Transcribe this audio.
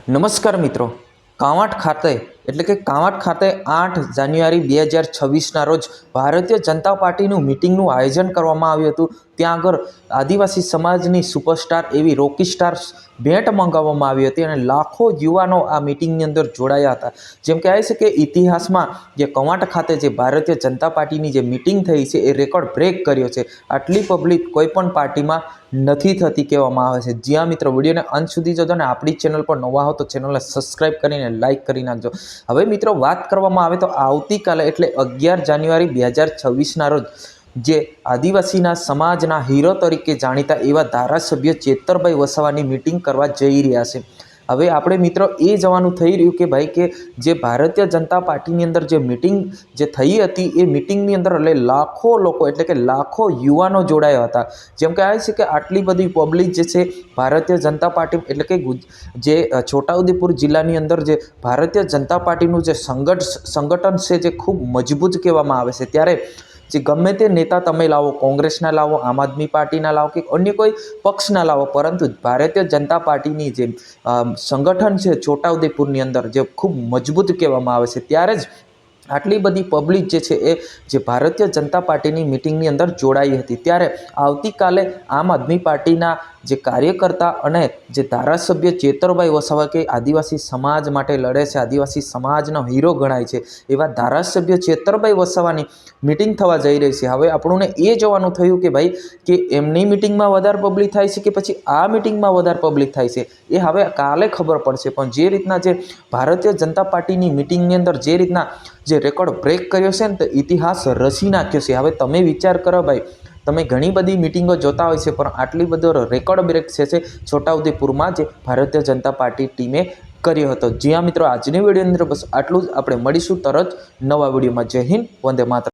નમસ્કાર મિત્રો, કાંવાટ ખાતે એટલે કે કાંવાટ ખાતે 8 જાન્યુઆરી 2026ના રોજ ભારતીય જનતા પાર્ટીનું મિટિંગનું આયોજન કરવામાં આવ્યું હતું। ત્યાં આગળ આદિવાસી સમાજની સુપરસ્ટાર એવી રોકી સ્ટાર ભેટ મંગાવવામાં આવી હતી અને લાખો યુવાનો આ મિટિંગની અંદર જોડાયા હતા। જેમ કહેવાય છે કે ઇતિહાસમાં જે કાંવાટ ખાતે જે ભારતીય જનતા પાર્ટીની જે મિટિંગ થઈ છે એ રેકોર્ડ બ્રેક કર્યો છે। આટલી પબ્લિક કોઈ પણ પાર્ટીમાં નથી થતી કહેવામાં આવે છે। જ્યાં મિત્રો વિડીયોને અંત સુધી જોજો અને આપણી ચેનલ પર નવા હો તો ચેનલને સબસ્ક્રાઇબ કરીને લાઇક કરી નાખજો। હવે મિત્રો વાત કરવામાં આવે તો આવતીકાલે એટલે 11 જાન્યુઆરી 2026ના રોજ જે આદિવાસીના સમાજના હીરો તરીકે જાણીતા એવા ધારાસભ્ય ચેતરભાઈ વસાવાની મિટિંગ કરવા જઈ રહ્યા છે। હવે આપણે મિત્રો એ જવાનું થઈ રહ્યું કે ભાઈ કે જે ભારતીય જનતા પાર્ટીની અંદર જે મિટિંગ જે થઈ હતી એ મિટિંગની અંદર એટલે લાખો લોકો એટલે કે લાખો યુવાનો જોડાયા હતા। જેમ કે આવે છે કે આટલી બધી પબ્લિક જે છે ભારતીય જનતા પાર્ટી એટલે કે જે છોટાઉદેપુર જિલ્લાની અંદર જે ભારતીય જનતા પાર્ટીનું જે સંગઠન છે જે ખૂબ મજબૂત કહેવામાં આવે છે। ત્યારે જે ગમે તે નેતા તમે લાવો, કોંગ્રેસના લાવો, આમ આદમી પાર્ટીના લાવો કે અન્ય કોઈ પક્ષના લાવો, પરંતુ ભારતીય જનતા પાર્ટીની જે સંગઠન છે છોટાઉદેપુરની અંદર જે ખૂબ મજબૂત કહેવામાં આવે છે। ત્યારે જ આટલી બધી પબ્લિક જે છે એ જે ભારતીય જનતા પાર્ટીની મિટિંગની અંદર જોડાઈ હતી। ત્યારે આવતીકાલે આમ આદમી પાર્ટીના જે કાર્યકર્તા અને જે ધારાસભ્ય ચેતરભાઈ વસાવા કે આદિવાસી સમાજ માટે લડે છે, આદિવાસી સમાજનો હીરો ગણાય છે એવા ધારાસભ્ય ચેતરભાઈ વસાવાની મિટિંગ થવા જઈ રહી છે। હવે આપણને એ જોવાનું થયું કે ભાઈ કે એમની મિટિંગમાં વધારે પબ્લિક થાય છે કે પછી આ મિટિંગમાં વધારે પબ્લિક થાય છે એ હવે કાલે ખબર પડશે। પણ જે રીતના જે ભારતીય જનતા પાર્ટીની મિટિંગની અંદર જે રીતના જે રેકોર્ડ બ્રેક કર્યો છે ને તો ઇતિહાસ રચી નાખ્યો છે। હવે તમે વિચાર કરો ભાઈ, તમે ઘણી બધી મિટિંગો જોતા હોય છે પણ આટલી બધો રેકોર્ડ બ્રેક છે છોટાઉદેપુરમાં જે ભારતીય જનતા પાર્ટી ટીમે કર્યો હતો। જ્યાં મિત્રો આજની વિડીયોની અંદર બસ આટલું જ। આપણે મળીશું તરત નવા વિડીયોમાં। જય હિન્દ, વંદે માતરમ।